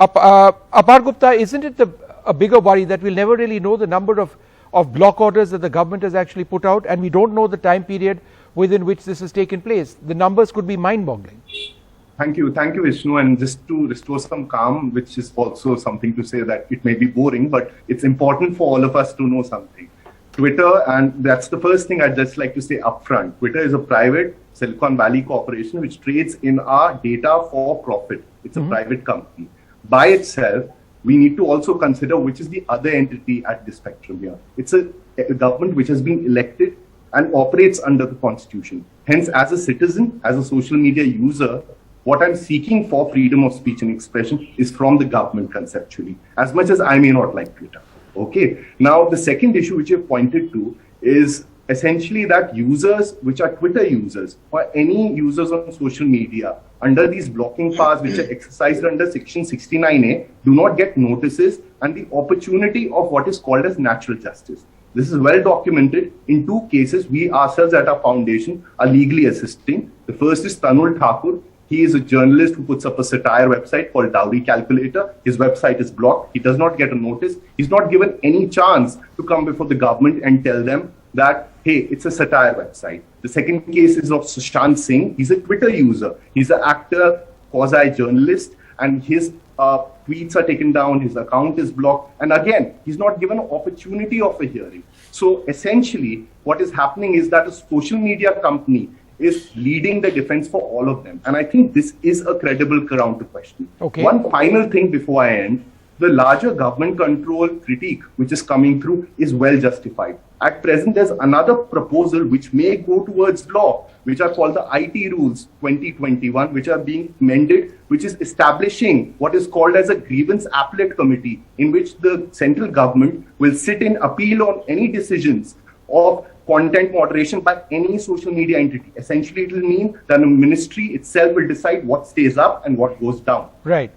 Apar Gupta, isn't it a bigger worry that we'll never really know the number of block orders that the government has actually put out, and we don't know the time period within which this has taken place? The numbers could be mind-boggling. Thank you, Vishnu. And just to restore some calm, which is also something to say that it may be boring, but it's important for all of us to know something. Twitter, and that's the first thing I'd just like to say upfront. Twitter is a private Silicon Valley corporation which trades in our data for profit. It's a private company. By itself, we need to also consider which is the other entity at the spectrum here. It's a government which has been elected and operates under the Constitution. Hence, as a citizen, as a social media user, what I'm seeking for freedom of speech and expression is from the government conceptually, as much as I may not like Twitter. Okay. Now, the second issue which you've pointed to is essentially that users, which are Twitter users, or any users on social media, under these blocking powers which are exercised under Section 69A, do not get notices and the opportunity of what is called as natural justice. This is well documented. In 2 cases, we ourselves at our foundation are legally assisting. The first is Tanul Thakur. He is a journalist who puts up a satire website called Dowry Calculator. His website is blocked. He does not get a notice. He's not given any chance to come before the government and tell them that, hey, it's a satire website. The second case is of Sushant Singh. He's a Twitter user. He's an actor, quasi-journalist, and his tweets are taken down. His account is blocked. And again, he's not given an opportunity of a hearing. So essentially, what is happening is that a social media company is leading the defense for all of them. And I think this is a credible ground to question. Okay. One final thing before I end, the larger government control critique which is coming through is well justified. At present, there's another proposal which may go towards law, which are called the IT Rules 2021, which are being amended, which is establishing what is called as a grievance appellate committee, in which the central government will sit in appeal on any decisions of content moderation by any social media entity. Essentially, it will mean that the ministry itself will decide what stays up and what goes down. Right.